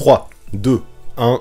3, 2, 1...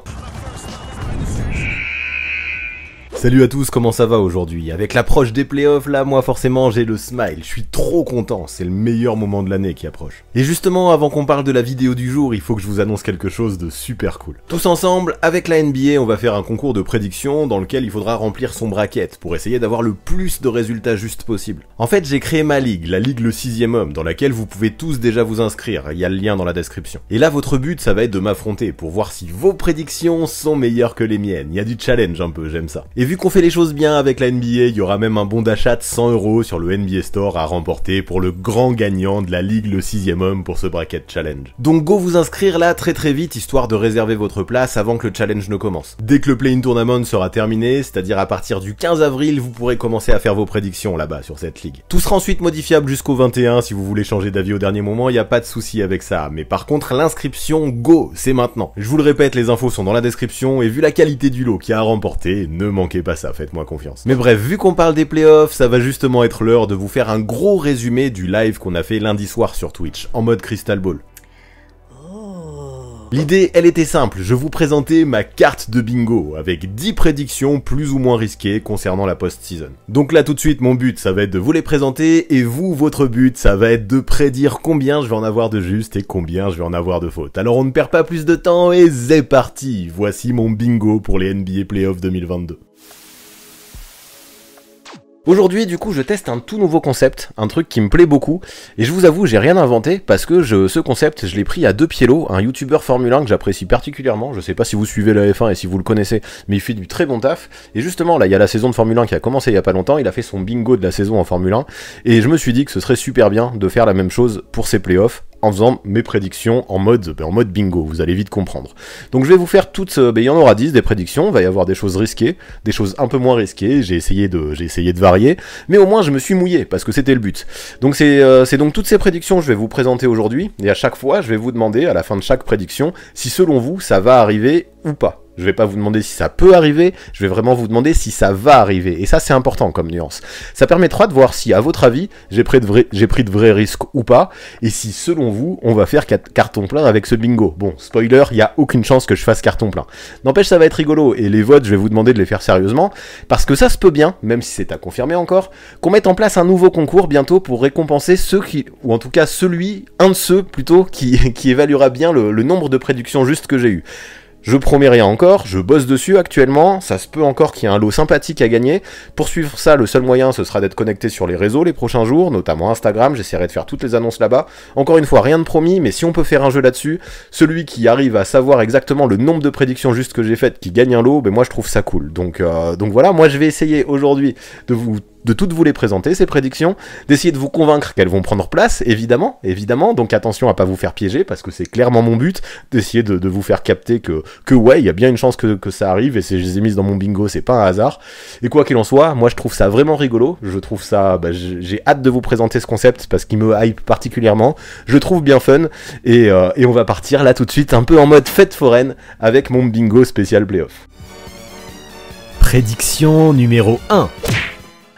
Salut à tous, comment ça va aujourd'hui? Avec l'approche des playoffs, là, moi forcément j'ai le smile, je suis trop content, c'est le meilleur moment de l'année qui approche. Et justement, avant qu'on parle de la vidéo du jour, il faut que je vous annonce quelque chose de super cool. Tous ensemble, avec la NBA, on va faire un concours de prédiction dans lequel il faudra remplir son bracket pour essayer d'avoir le plus de résultats justes possible. En fait, j'ai créé ma ligue, la ligue Le 6ème Homme, dans laquelle vous pouvez tous déjà vous inscrire, il y a le lien dans la description. Et là, votre but, ça va être de m'affronter pour voir si vos prédictions sont meilleures que les miennes. Il y a du challenge un peu, j'aime ça. Et vu qu'on fait les choses bien avec la NBA, il y aura même un bon d'achat de 100 € sur le NBA Store à remporter pour le grand gagnant de la ligue Le 6ème Homme pour ce bracket challenge. Donc go vous inscrire là très vite, histoire de réserver votre place avant que le challenge ne commence. Dès que le play-in tournament sera terminé, c'est-à-dire à partir du 15 avril, vous pourrez commencer à faire vos prédictions là-bas sur cette ligue. Tout sera ensuite modifiable jusqu'au 21, si vous voulez changer d'avis au dernier moment, il n'y a pas de souci avec ça. Mais par contre, l'inscription, go, c'est maintenant. Je vous le répète, les infos sont dans la description, et vu la qualité du lot qui a remporté, ne manquez pas ça. Faites-moi confiance. Mais bref, vu qu'on parle des playoffs, ça va justement être l'heure de vous faire un gros résumé du live qu'on a fait lundi soir sur Twitch, en mode Crystal Ball. L'idée, elle était simple, je vous présentais ma carte de bingo, avec 10 prédictions plus ou moins risquées concernant la post-season. Donc là tout de suite, mon but, ça va être de vous les présenter, et vous, votre but, ça va être de prédire combien je vais en avoir de juste et combien je vais en avoir de fautes. Alors on ne perd pas plus de temps, et c'est parti. Voici mon bingo pour les NBA Playoffs 2022. Aujourd'hui, du coup, je teste un tout nouveau concept, un truc qui me plaît beaucoup, et je vous avoue, j'ai rien inventé, parce que ce concept, je l'ai pris à 2 pieds l'eau, un youtubeur Formule 1 que j'apprécie particulièrement, je sais pas si vous suivez la F1 et si vous le connaissez, mais il fait du très bon taf, et justement, là, il y a la saison de Formule 1 qui a commencé il y a pas longtemps, il a fait son bingo de la saison en Formule 1, et je me suis dit que ce serait super bien de faire la même chose pour ses playoffs, en faisant mes prédictions en mode bingo, vous allez vite comprendre. Donc je vais vous faire toutes, il y en aura 10 des prédictions, il va y avoir des choses risquées, des choses un peu moins risquées, j'ai essayé de varier, mais au moins je me suis mouillé, parce que c'était le but. Donc c'est donc toutes ces prédictions que je vais vous présenter aujourd'hui, et à chaque fois je vais vous demander, à la fin de chaque prédiction, si selon vous ça va arriver ou pas. Je vais pas vous demander si ça peut arriver, je vais vraiment vous demander si ça va arriver. Et ça, c'est important comme nuance. Ça permettra de voir si, à votre avis, j'ai pris de vrais risques ou pas, et si, selon vous, on va faire carton plein avec ce bingo. Bon, spoiler, il n'y a aucune chance que je fasse carton plein. N'empêche, ça va être rigolo, et les votes, je vais vous demander de les faire sérieusement, parce que ça se peut bien, même si c'est à confirmer encore, qu'on mette en place un nouveau concours bientôt pour récompenser ceux qui, ou en tout cas un de ceux plutôt, qui évaluera bien le nombre de prédictions justes que j'ai eues. Je promets rien encore, je bosse dessus actuellement, ça se peut encore qu'il y ait un lot sympathique à gagner. Pour suivre ça, le seul moyen, ce sera d'être connecté sur les réseaux les prochains jours, notamment Instagram, j'essaierai de faire toutes les annonces là-bas. Encore une fois, rien de promis, mais si on peut faire un jeu là-dessus, celui qui arrive à savoir exactement le nombre de prédictions justes que j'ai faites qui gagne un lot, ben moi je trouve ça cool. Donc voilà, moi je vais essayer aujourd'hui de toutes vous les présenter, ces prédictions, d'essayer de vous convaincre qu'elles vont prendre place, évidemment, donc attention à pas vous faire piéger, parce que c'est clairement mon but, d'essayer de vous faire capter que ouais, il y a bien une chance que ça arrive, et si je les ai mises dans mon bingo, c'est pas un hasard, et quoi qu'il en soit, moi je trouve ça vraiment rigolo, je trouve ça, j'ai hâte de vous présenter ce concept, parce qu'il me hype particulièrement, je trouve bien fun, et on va partir là tout de suite, un peu en mode fête foraine, avec mon bingo spécial playoff. Prédiction numéro 1.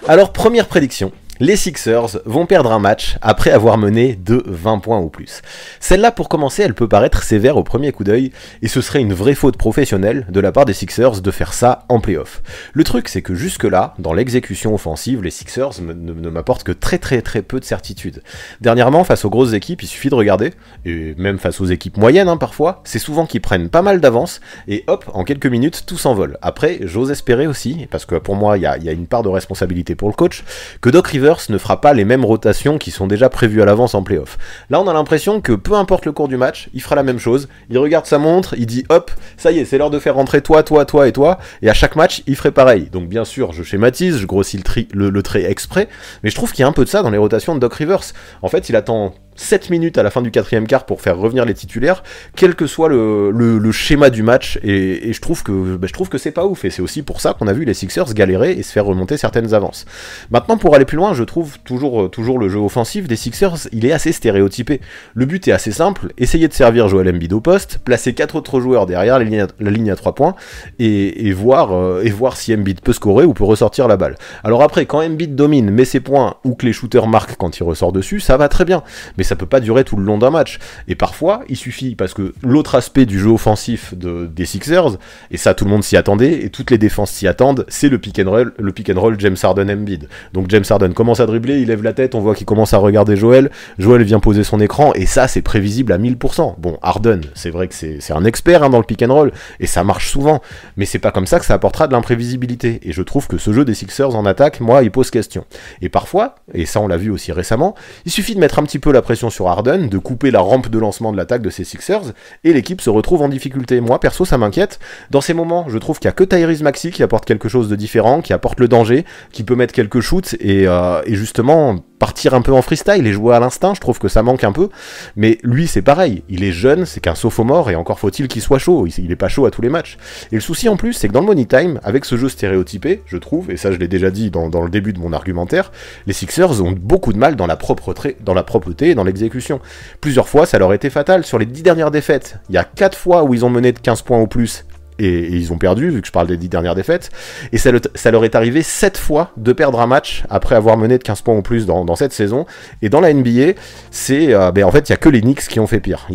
Alors, première prédiction, les Sixers vont perdre un match après avoir mené de 20 points ou plus. Celle-là, pour commencer, elle peut paraître sévère au premier coup d'œil, et ce serait une vraie faute professionnelle de la part des Sixers de faire ça en play-off. Le truc, c'est que jusque-là, dans l'exécution offensive, les Sixers ne m'apportent que très peu de certitude. Dernièrement, face aux grosses équipes, il suffit de regarder, et même face aux équipes moyennes parfois, c'est souvent qu'ils prennent pas mal d'avance, et hop, en quelques minutes, tout s'envole. Après, j'ose espérer aussi, parce que pour moi, il y a une part de responsabilité pour le coach, que Doc Rivers ne fera pas les mêmes rotations qui sont déjà prévues à l'avance en play-off. Là, on a l'impression que peu importe le cours du match, il fera la même chose, il regarde sa montre, il dit hop, ça y est, c'est l'heure de faire rentrer toi et toi, et à chaque match, il ferait pareil. Donc bien sûr, je schématise, je grossis le trait exprès, mais je trouve qu'il y a un peu de ça dans les rotations de Doc Rivers. En fait, il attend 7 minutes à la fin du 4e quart pour faire revenir les titulaires, quel que soit le schéma du match, et je trouve que c'est pas ouf, et c'est aussi pour ça qu'on a vu les Sixers galérer et se faire remonter certaines avances. Maintenant, pour aller plus loin, je trouve toujours le jeu offensif des Sixers, il est assez stéréotypé. Le but est assez simple, essayer de servir Joel Embiid au poste, placer 4 autres joueurs derrière la ligne à 3 points, et voir si Embiid peut scorer ou peut ressortir la balle. Alors après, quand Embiid domine, met ses points, ou que les shooters marquent quand il ressort dessus, ça va très bien, mais mais ça peut pas durer tout le long d'un match. Et parfois, il suffit, parce que l'autre aspect du jeu offensif des Sixers, et ça tout le monde s'y attendait, et toutes les défenses s'y attendent, c'est le pick and roll James Harden-Embiid. Donc James Harden commence à dribbler, il lève la tête, on voit qu'il commence à regarder Joel vient poser son écran, et ça c'est prévisible à 1000%. Bon, Harden, c'est vrai que c'est un expert dans le pick and roll, et ça marche souvent, mais c'est pas comme ça que ça apportera de l'imprévisibilité, et je trouve que ce jeu des Sixers en attaque, moi, il pose question. Et parfois, et ça on l'a vu aussi récemment, il suffit de mettre un petit peu la pression sur Harden, de couper la rampe de lancement de l'attaque de ces Sixers, et l'équipe se retrouve en difficulté. Moi, perso, ça m'inquiète. Dans ces moments, je trouve qu'il n'y a que Tyrese Maxey qui apporte quelque chose de différent, qui apporte le danger, qui peut mettre quelques shoots, et justement partir un peu en freestyle et jouer à l'instinct, je trouve que ça manque un peu, mais lui c'est pareil, il est jeune, c'est qu'un sophomore, et encore faut-il qu'il soit chaud, il est pas chaud à tous les matchs. Et le souci en plus, c'est que dans le Money Time, avec ce jeu stéréotypé, je trouve, et ça je l'ai déjà dit dans le début de mon argumentaire, les Sixers ont beaucoup de mal dans la propreté et dans l'exécution. Plusieurs fois, ça leur a été fatal. Sur les 10 dernières défaites, il y a 4 fois où ils ont mené de 15 points ou plus, et ils ont perdu, vu que je parle des 10 dernières défaites, et ça leur est arrivé 7 fois de perdre un match après avoir mené de 15 points ou plus dans cette saison. Et dans la NBA, c'est en fait, il n'y a que les Knicks qui ont fait pire.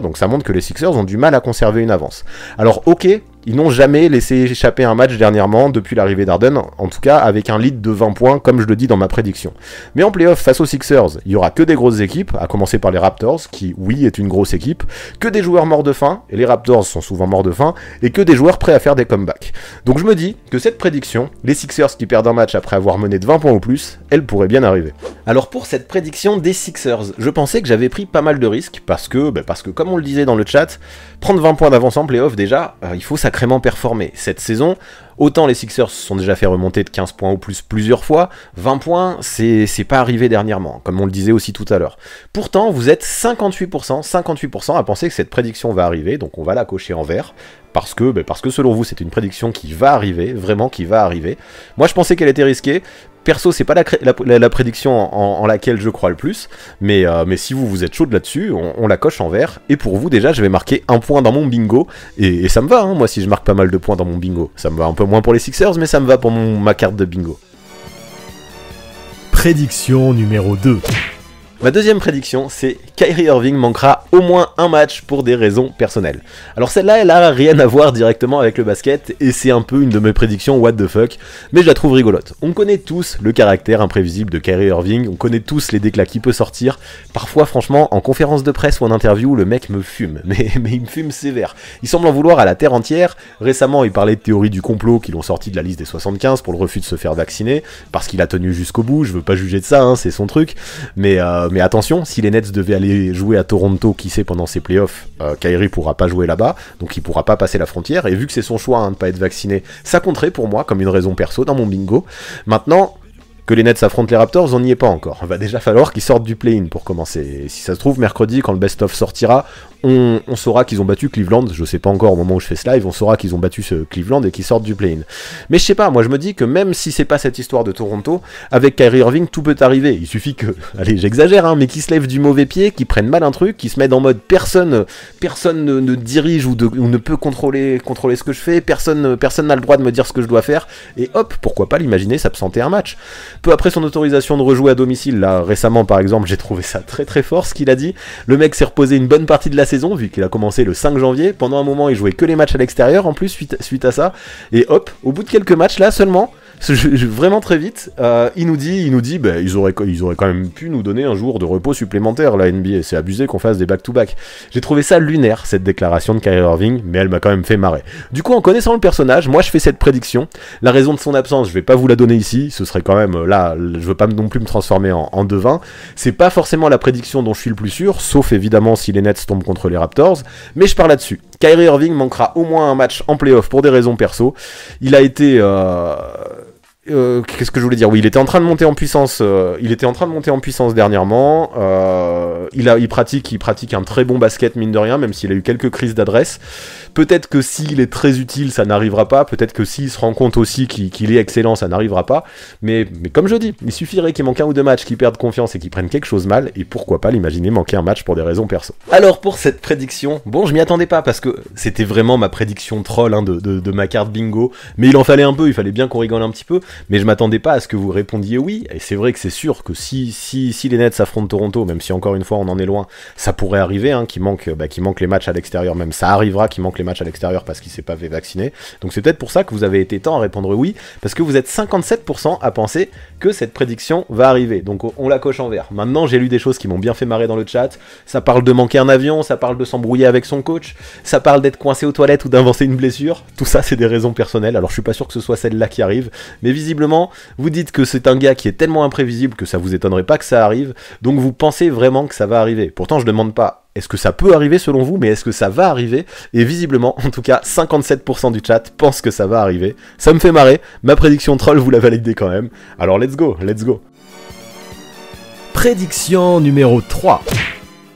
Donc ça montre que les Sixers ont du mal à conserver une avance. Alors ok, ils n'ont jamais laissé échapper un match dernièrement, depuis l'arrivée d'Harden, en tout cas avec un lead de 20 points, comme je le dis dans ma prédiction. Mais en playoff, face aux Sixers, il y aura que des grosses équipes, à commencer par les Raptors, qui, oui, est une grosse équipe, que des joueurs morts de faim, et les Raptors sont souvent morts de faim, et que des joueurs prêts à faire des comebacks. Donc je me dis que cette prédiction, les Sixers qui perdent un match après avoir mené de 20 points ou plus, elle pourrait bien arriver. Alors pour cette prédiction des Sixers, je pensais que j'avais pris pas mal de risques, parce que comme on le disait dans le chat, prendre 20 points d'avance en playoff, déjà, il faut sacrément performer. Cette saison, autant les Sixers se sont déjà fait remonter de 15 points ou plus plusieurs fois, 20 points, c'est pas arrivé dernièrement, comme on le disait aussi tout à l'heure. Pourtant, vous êtes 58% à penser que cette prédiction va arriver, donc on va la cocher en vert, parce que selon vous, c'est une prédiction qui va arriver, vraiment qui va arriver. Moi, je pensais qu'elle était risquée. Perso, c'est pas la prédiction en laquelle je crois le plus, mais si vous êtes chaud là-dessus, on la coche en vert, et pour vous, déjà, je vais marquer un point dans mon bingo, et ça me va, hein, moi, si je marque pas mal de points dans mon bingo. Ça me va un peu moins pour les Sixers, mais ça me va pour ma carte de bingo. Prédiction numéro 2. Ma deuxième prédiction, c'est Kyrie Irving manquera au moins un match pour des raisons personnelles. Alors celle-là, elle a rien à voir directement avec le basket, et c'est un peu une de mes prédictions what the fuck, mais je la trouve rigolote. On connaît tous le caractère imprévisible de Kyrie Irving, on connaît tous les déclats qu'il peut sortir. Parfois, franchement, en conférence de presse ou en interview, le mec me fume, mais il me fume sévère. Il semble en vouloir à la terre entière. Récemment, il parlait de théorie du complot qui l'ont sorti de la liste des 75 pour le refus de se faire vacciner, parce qu'il a tenu jusqu'au bout. Je veux pas juger de ça, hein, c'est son truc, mais attention, si les Nets devaient aller jouer à Toronto, qui sait, pendant ces playoffs, Kyrie pourra pas jouer là-bas, donc il pourra pas passer la frontière, et vu que c'est son choix, hein, de pas être vacciné, ça compterait pour moi comme une raison perso dans mon bingo. Maintenant, que les Nets affrontent les Raptors, on n'y est pas encore. Il va déjà falloir qu'ils sortent du play-in pour commencer. Et si ça se trouve, mercredi, quand le best-of sortira, on saura qu'ils ont battu Cleveland. Je sais pas encore au moment où je fais ce live, on saura qu'ils ont battu ce Cleveland et qu'ils sortent du play-in. Mais je sais pas, moi je me dis que même si c'est pas cette histoire de Toronto, avec Kyrie Irving, tout peut arriver. Il suffit que, allez, j'exagère, hein, mais qu'il se lève du mauvais pied, qu'il prenne mal un truc, qu'il se mette en mode personne ne dirige ou ne peut contrôler ce que je fais, personne n'a le droit de me dire ce que je dois faire, et hop, pourquoi pas l'imaginer s'absenter un match. Peu après son autorisation de rejouer à domicile, là récemment par exemple, j'ai trouvé ça très très fort ce qu'il a dit. Le mec s'est reposé une bonne partie de la saison, vu qu'il a commencé le 5 janvier. Pendant un moment, il jouait que les matchs à l'extérieur en plus suite à ça. Et hop, au bout de quelques matchs là seulement, vraiment très vite, il nous dit ils auraient quand même pu nous donner un jour de repos supplémentaire, la NBA. C'est abusé qu'on fasse des back-to-back. J'ai trouvé ça lunaire, cette déclaration de Kyrie Irving, mais elle m'a quand même fait marrer. Du coup, en connaissant le personnage, moi je fais cette prédiction. La raison de son absence, je vais pas vous la donner ici, ce serait quand même, là, je veux pas non plus me transformer en devin. C'est pas forcément la prédiction dont je suis le plus sûr, sauf évidemment si les Nets tombent contre les Raptors, mais je pars là-dessus. Kyrie Irving manquera au moins un match en playoff pour des raisons perso. Il a été... qu'est-ce que je voulais dire ? Oui, il était en train de monter en puissance. Dernièrement. Il pratique un très bon basket, mine de rien, même s'il a eu quelques crises d'adresse. Peut-être que s'il est très utile, ça n'arrivera pas. Peut-être que s'il se rend compte aussi qu'il est excellent, ça n'arrivera pas. Mais comme je dis, il suffirait qu'il manque un ou deux matchs, qu'il perde confiance et qu'il prenne quelque chose mal. Et pourquoi pas l'imaginer manquer un match pour des raisons perso. Alors pour cette prédiction, bon, je m'y attendais pas parce que c'était vraiment ma prédiction troll, hein, de ma carte bingo. Mais il en fallait un peu, il fallait bien qu'on rigole un petit peu. mais je m'attendais pas à ce que vous répondiez oui, et c'est vrai que c'est sûr que si les Nets affrontent Toronto, même si encore une fois on en est loin, ça pourrait arriver, hein, qu'il manque les matchs à l'extérieur, même ça arrivera qu'il manque les matchs à l'extérieur parce qu'il s'est pas fait vacciner, donc c'est peut-être pour ça que vous avez été temps à répondre oui, parce que vous êtes 57% à penser que cette prédiction va arriver, donc on la coche en vert. Maintenant j'ai lu des choses qui m'ont bien fait marrer dans le chat, ça parle de manquer un avion, ça parle de s'embrouiller avec son coach, ça parle d'être coincé aux toilettes ou d'inventer une blessure, tout ça c'est des raisons personnelles, alors je suis pas sûr que ce soit celle-là qui arrive, mais visiblement vous dites que c'est un gars qui est tellement imprévisible que ça vous étonnerait pas que ça arrive, donc vous pensez vraiment que ça va arriver. Pourtant je demande pas est-ce que ça peut arriver selon vous, mais est-ce que ça va arriver? Et visiblement, en tout cas, 57% du chat pense que ça va arriver. Ça me fait marrer, ma prédiction troll, vous la validez quand même. Alors let's go. Prédiction numéro 3.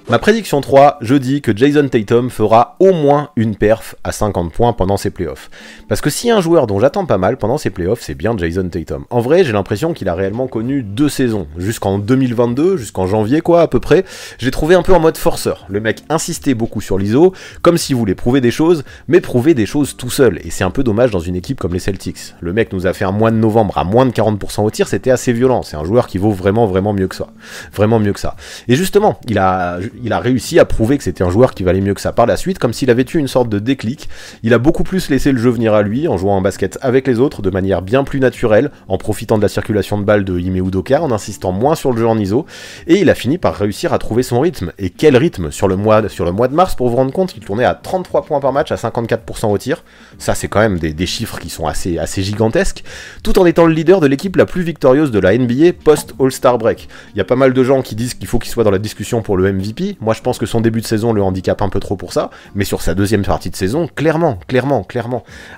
Ma prédiction 3, je dis que Jason Tatum fera au moins une perf à 50 points pendant ses playoffs. Parce que s'il y a un joueur dont j'attends pas mal pendant ses playoffs, c'est bien Jason Tatum. En vrai, j'ai l'impression qu'il a réellement connu 2 saisons. Jusqu'en 2022, jusqu'en janvier quoi, à peu près. Je l'ai trouvé un peu en mode forceur. Le mec insistait beaucoup sur l'ISO, comme s'il voulait prouver des choses, mais prouver des choses tout seul. Et c'est un peu dommage dans une équipe comme les Celtics. Le mec nous a fait un mois de novembre à moins de 40% au tir, c'était assez violent. C'est un joueur qui vaut vraiment mieux que ça. Vraiment mieux que ça. Et justement, il a réussi à prouver que c'était un joueur qui valait mieux que ça par la suite, comme s'il avait eu une sorte de déclic. Il a beaucoup plus laissé le jeu venir à lui, en jouant en basket avec les autres, de manière bien plus naturelle, en profitant de la circulation de balles de Ime Udoka, en insistant moins sur le jeu en ISO, et il a fini par réussir à trouver son rythme. Et quel rythme sur le mois de mars, pour vous rendre compte, il tournait à 33 points par match, à 54% au tir. Ça, c'est quand même des chiffres qui sont assez gigantesques, tout en étant le leader de l'équipe la plus victorieuse de la NBA post-All-Star Break. Il y a pas mal de gens qui disent qu'il faut qu'il soit dans la discussion pour le MVP. Moi, je pense que son début de saison le handicape un peu trop pour ça, mais sur sa deuxième partie de saison, clairement.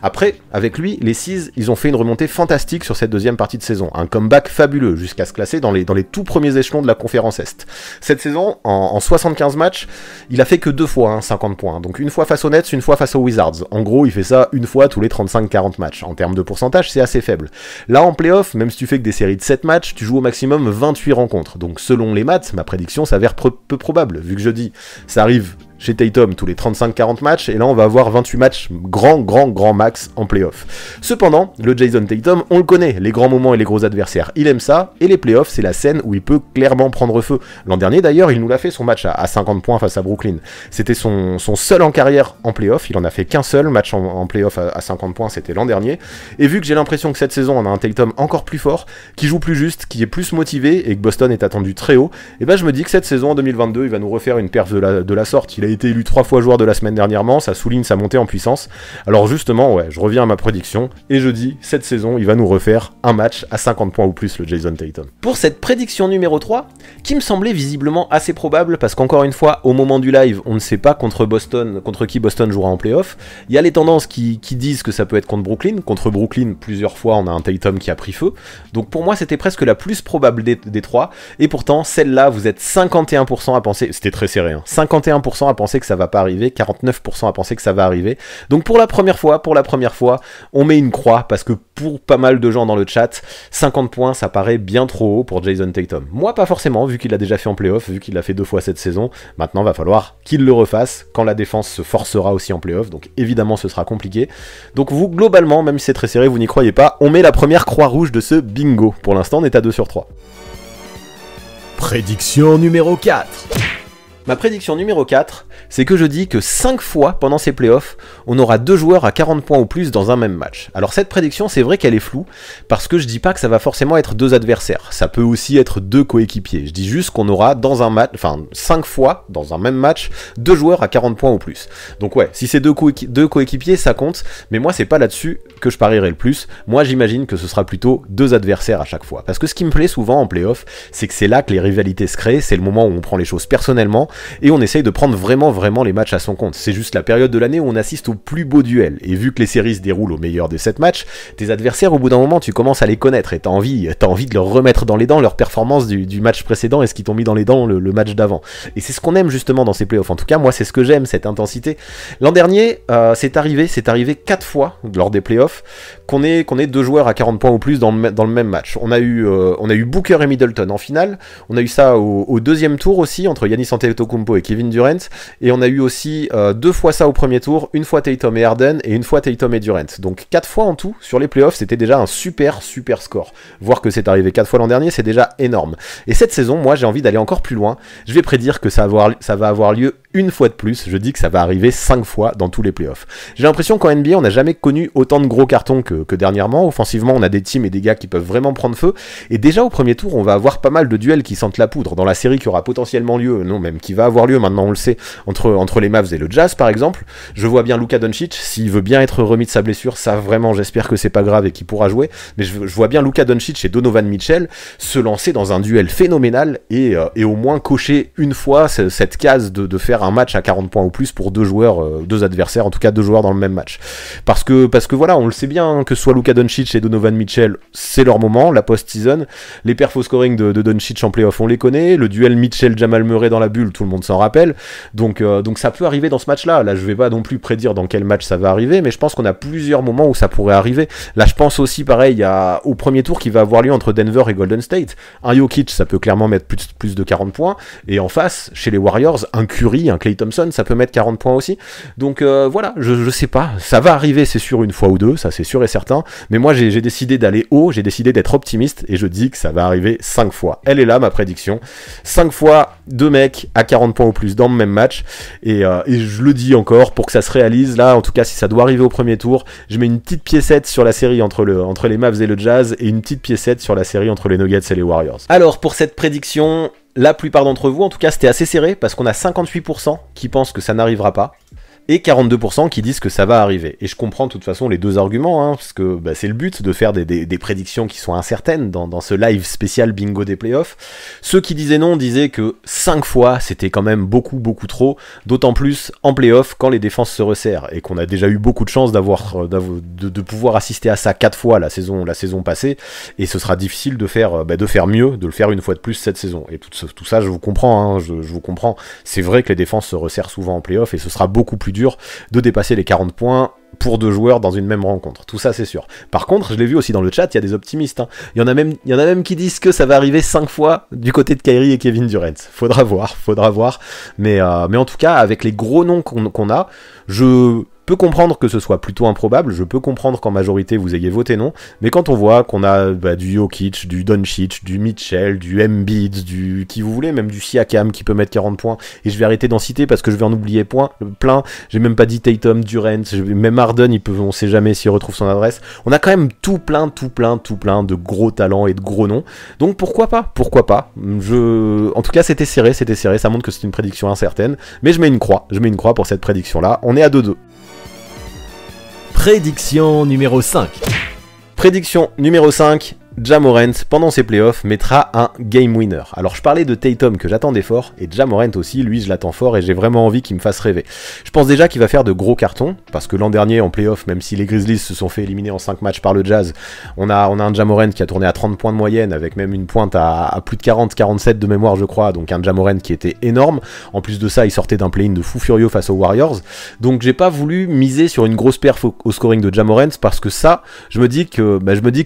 Après, avec lui, les Seas, ils ont fait une remontée fantastique sur cette deuxième partie de saison, un comeback fabuleux, jusqu'à se classer dans les tout premiers échelons de la conférence Est. Cette saison, en 75 matchs, il a fait que 2 fois 50 points, donc une fois face aux Nets, une fois face aux Wizards. En gros, il fait ça une fois tous les 35-40 matchs. En termes de pourcentage, c'est assez faible. Là, en playoff, même si tu fais que des séries de 7 matchs, tu joues au maximum 28 rencontres. Donc selon les maths, ma prédiction s'avère peu probable, vu que je dis ça arrive chez Tatum tous les 35-40 matchs, et là on va avoir 28 matchs grand max en playoff. Cependant, le Jason Tatum, on le connaît, les grands moments et les gros adversaires, il aime ça, et les playoffs, c'est la scène où il peut clairement prendre feu. L'an dernier d'ailleurs, il nous l'a fait son match à 50 points face à Brooklyn. C'était son seul en carrière en playoff, il en a fait qu'un seul match en playoff à 50 points, c'était l'an dernier, et vu que j'ai l'impression que cette saison on a un Tatum encore plus fort, qui joue plus juste, qui est plus motivé, et que Boston est attendu très haut, et ben je me dis que cette saison en 2022, il va nous refaire une perf de la sorte. Il a été élu 3 fois joueur de la semaine dernièrement, ça souligne sa montée en puissance. Alors justement, ouais, je reviens à ma prédiction, et je dis, cette saison, il va nous refaire un match à 50 points ou plus, le Jason Tatum. Pour cette prédiction numéro 3, qui me semblait visiblement assez probable, parce qu'encore une fois, au moment du live, on ne sait pas contre qui Boston jouera en playoff. Il y a les tendances qui disent que ça peut être contre Brooklyn. Contre Brooklyn, plusieurs fois, on a un Tatum qui a pris feu. Donc pour moi, c'était presque la plus probable des 3, et pourtant, celle-là, vous êtes 51% à penser, c'était très serré, hein, 51% à penser que ça va pas arriver, 49% à penser que ça va arriver. Donc pour la première fois, on met une croix, parce que pour pas mal de gens dans le chat, 50 points, ça paraît bien trop haut pour Jason Tatum. Moi, pas forcément, vu qu'il l'a déjà fait en playoff, vu qu'il l'a fait 2 fois cette saison. Maintenant, va falloir qu'il le refasse quand la défense se forcera aussi en playoff, donc évidemment, ce sera compliqué. Donc vous, globalement, même si c'est très serré, vous n'y croyez pas, on met la première croix rouge de ce bingo. Pour l'instant, on est à 2 sur 3. Prédiction numéro 4. Ma prédiction numéro 4, c'est que je dis que 5 fois pendant ces playoffs, on aura 2 joueurs à 40 points ou plus dans un même match. Alors cette prédiction, c'est vrai qu'elle est floue, parce que je dis pas que ça va forcément être 2 adversaires, ça peut aussi être 2 coéquipiers. Je dis juste qu'on aura dans un match, 5 fois dans un même match, 2 joueurs à 40 points ou plus. Donc ouais, si c'est 2 coéquipiers, ça compte, mais moi c'est pas là-dessus que je parierai le plus. Moi j'imagine que ce sera plutôt 2 adversaires à chaque fois. Parce que ce qui me plaît souvent en playoff, c'est que c'est là que les rivalités se créent, c'est le moment où on prend les choses personnellement, et on essaye de prendre vraiment les matchs à son compte. C'est juste la période de l'année où on assiste aux plus beaux duels, et vu que les séries se déroulent au meilleur des 7 matchs, tes adversaires au bout d'un moment tu commences à les connaître, et t'as envie de leur remettre dans les dents leur performance du match précédent et ce qu'ils t'ont mis dans les dents le match d'avant. Et c'est ce qu'on aime justement dans ces playoffs, en tout cas moi c'est ce que j'aime, cette intensité. L'an dernier, c'est arrivé 4 fois lors des playoffs qu'on ait 2 joueurs à 40 points ou plus dans le même match. On a eu Booker et Middleton en finale, on a eu ça au deuxième tour aussi entre Giannis Antetokounmpo Antetokounmpo et Kevin Durant, et on a eu aussi 2 fois ça au premier tour, une fois Tatum et Harden et une fois Tatum et Durant. Donc 4 fois en tout sur les playoffs, c'était déjà un super score. Voir que c'est arrivé 4 fois l'an dernier, c'est déjà énorme. Et cette saison, moi j'ai envie d'aller encore plus loin. Je vais prédire que ça va avoir lieu une fois de plus. Je dis que ça va arriver 5 fois dans tous les playoffs. J'ai l'impression qu'en NBA, on n'a jamais connu autant de gros cartons que dernièrement. Offensivement, on a des teams et des gars qui peuvent vraiment prendre feu. Et déjà au premier tour, on va avoir pas mal de duels qui sentent la poudre. Dans la série qui aura potentiellement lieu, non même qui va avoir lieu, maintenant on le sait, entre les Mavs et le Jazz par exemple. Je vois bien Luka Doncic, s'il veut bien être remis de sa blessure, ça vraiment j'espère que c'est pas grave et qu'il pourra jouer. Mais je vois bien Luka Doncic et Donovan Mitchell se lancer dans un duel phénoménal et au moins cocher une fois cette case de faire un match à 40 points ou plus pour deux adversaires, en tout cas 2 joueurs dans le même match. Parce que voilà, on le sait bien, que ce soit Luka Doncic et Donovan Mitchell, c'est leur moment, la post-season. Les perfs au scoring de Doncic en playoff, on les connaît. Le duel Mitchell-Jamal Murray dans la bulle, tout le monde s'en rappelle. Donc ça peut arriver dans ce match-là. Là, je vais pas non plus prédire dans quel match ça va arriver, mais je pense qu'on a plusieurs moments où ça pourrait arriver. Là, je pense aussi, pareil, au premier tour qui va avoir lieu entre Denver et Golden State. Un Jokic, ça peut clairement mettre plus de 40 points. Et en face, chez les Warriors, un Curry, un Klay Thompson, ça peut mettre 40 points aussi. Donc voilà, je sais pas. Ça va arriver, c'est sûr, une fois ou deux, ça c'est sûr et certain. Mais moi, j'ai décidé d'aller haut, j'ai décidé d'être optimiste, et je dis que ça va arriver 5 fois. Elle est là, ma prédiction. 5 fois, 2 mecs à 40 points ou plus dans le même match. Et je le dis encore, pour que ça se réalise, là, en tout cas, si ça doit arriver au premier tour, je mets une petite piécette sur la série entre les Mavs et le Jazz, et une petite piécette sur la série entre les Nuggets et les Warriors. Alors, pour cette prédiction, la plupart d'entre vous, en tout cas, c'était assez serré, parce qu'on a 58% qui pensent que ça n'arrivera pas, et 42% qui disent que ça va arriver. Et je comprends de toute façon les deux arguments, parce que c'est le but de faire des prédictions qui sont incertaines dans ce live spécial bingo des playoffs. Ceux qui disaient non disaient que 5 fois c'était quand même beaucoup trop, d'autant plus en playoff quand les défenses se resserrent, et qu'on a déjà eu beaucoup de chance de pouvoir assister à ça 4 fois la saison passée, et ce sera difficile de faire mieux, de le faire une fois de plus cette saison. Et tout ça je vous comprends, je vous comprends. C'est vrai que les défenses se resserrent souvent en playoff, et ce sera beaucoup plus dur de dépasser les 40 points pour 2 joueurs dans une même rencontre. Tout ça, c'est sûr. Par contre, je l'ai vu aussi dans le chat, il y a des optimistes. Il y en a même qui disent que ça va arriver 5 fois du côté de Kyrie et Kevin Durant. Faudra voir. Mais en tout cas, avec les gros noms qu'on a, je peux comprendre que ce soit plutôt improbable, je peux comprendre qu'en majorité vous ayez voté non, mais quand on voit qu'on a du Jokic, du Doncic, du Mitchell, du Embiid, du qui vous voulez, même du Siakam qui peut mettre 40 points, et je vais arrêter d'en citer parce que je vais en oublier plein, j'ai même pas dit Tatum, Durant, même Harden, on sait jamais s'il retrouve son adresse, on a quand même tout plein de gros talents et de gros noms, donc pourquoi pas, en tout cas c'était serré, ça montre que c'est une prédiction incertaine, mais je mets une croix pour cette prédiction là, on est à 2-2. Prédiction numéro 5. Prédiction numéro 5. Ja Morant, pendant ses playoffs, mettra un game winner. Alors je parlais de Tatum que j'attendais fort, et Ja Morant aussi, lui je l'attends fort, et j'ai vraiment envie qu'il me fasse rêver. Je pense déjà qu'il va faire de gros cartons, parce que l'an dernier en playoffs, même si les Grizzlies se sont fait éliminer en 5 matchs par le Jazz, on a un Ja Morant qui a tourné à 30 points de moyenne, avec même une pointe à plus de 47 de mémoire je crois, donc un Ja Morant qui était énorme. En plus de ça, il sortait d'un play-in de fou furieux face aux Warriors, donc j'ai pas voulu miser sur une grosse perf au scoring de Ja Morant, parce que ça, je me dis que